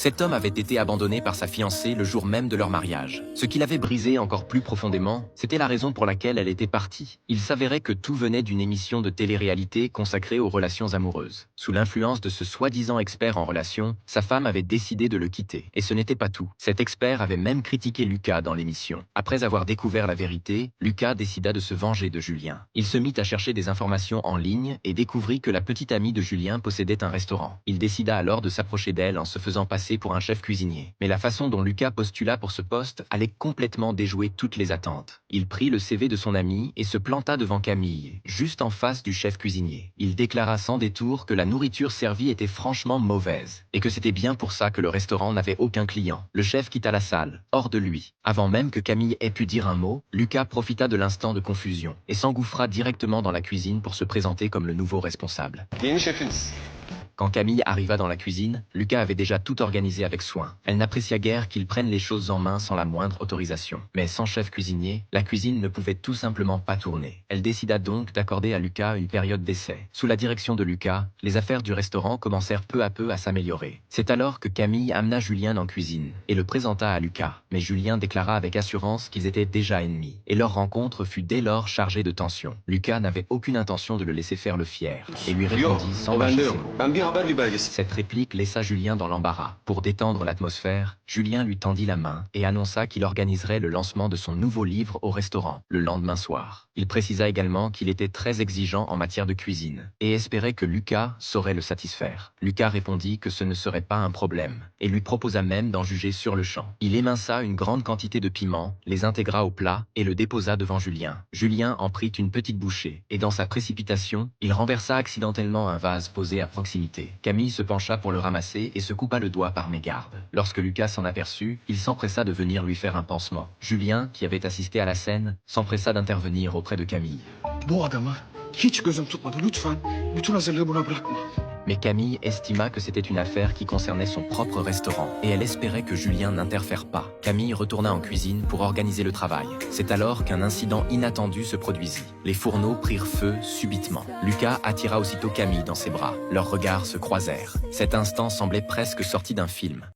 Cet homme avait été abandonné par sa fiancée le jour même de leur mariage. Ce qui l'avait brisé encore plus profondément, c'était la raison pour laquelle elle était partie. Il s'avérait que tout venait d'une émission de télé-réalité consacrée aux relations amoureuses. Sous l'influence de ce soi-disant expert en relations, sa femme avait décidé de le quitter. Et ce n'était pas tout. Cet expert avait même critiqué Lucas dans l'émission. Après avoir découvert la vérité, Lucas décida de se venger de Julien. Il se mit à chercher des informations en ligne et découvrit que la petite amie de Julien possédait un restaurant. Il décida alors de s'approcher d'elle en se faisant passer pour un chef cuisinier. Mais la façon dont Lucas postula pour ce poste allait complètement déjouer toutes les attentes. Il prit le CV de son ami et se planta devant Camille, juste en face du chef cuisinier. Il déclara sans détour que la nourriture servie était franchement mauvaise, et que c'était bien pour ça que le restaurant n'avait aucun client. Le chef quitta la salle, hors de lui. Avant même que Camille ait pu dire un mot, Lucas profita de l'instant de confusion, et s'engouffra directement dans la cuisine pour se présenter comme le nouveau responsable. Yeni şefiniz. Quand Camille arriva dans la cuisine, Lucas avait déjà tout organisé avec soin. Elle n'apprécia guère qu'il prenne les choses en main sans la moindre autorisation. Mais sans chef cuisinier, la cuisine ne pouvait tout simplement pas tourner. Elle décida donc d'accorder à Lucas une période d'essai. Sous la direction de Lucas, les affaires du restaurant commencèrent peu à peu à s'améliorer. C'est alors que Camille amena Julien en cuisine et le présenta à Lucas. Mais Julien déclara avec assurance qu'ils étaient déjà ennemis. Et leur rencontre fut dès lors chargée de tension. Lucas n'avait aucune intention de le laisser faire le fier et lui répondit sans o mâcher bende ses yok. mots. Ben bir haber bir belgesi. Cette réplique laissa Julien dans l'embarras. Pour détendre l'atmosphère, Julien lui tendit la main et annonça qu'il organiserait le lancement de son nouveau livre au restaurant, le lendemain soir. Il précisa également qu'il était très exigeant en matière de cuisine et espérait que Lucas saurait le satisfaire. Lucas répondit que ce ne serait pas un problème et lui proposa même d'en juger sur le champ. Il éminça une grande quantité de piments, les intégra au plat et le déposa devant Julien. Julien en prit une petite bouchée et dans sa précipitation, il renversa accidentellement un vase posé à proximité. Camille se pencha pour le ramasser et se coupa le doigt par mégarde. Lorsque Lucas s'en aperçut, il s'empressa de venir lui faire un pansement. Julien, qui avait assisté à la scène, s'empressa d'intervenir auprès de Camille. Bu adamı hiç gözüm tutmadı. Lütfen bütün hazırlığı buna bırakma. Mais Camille estima que c'était une affaire qui concernait son propre restaurant et elle espérait que Julien n'interfère pas. Camille retourna en cuisine pour organiser le travail. C'est alors qu'un incident inattendu se produisit. Les fourneaux prirent feu subitement. Lucas attira aussitôt Camille dans ses bras. Leurs regards se croisèrent. Cet instant semblait presque sorti d'un film.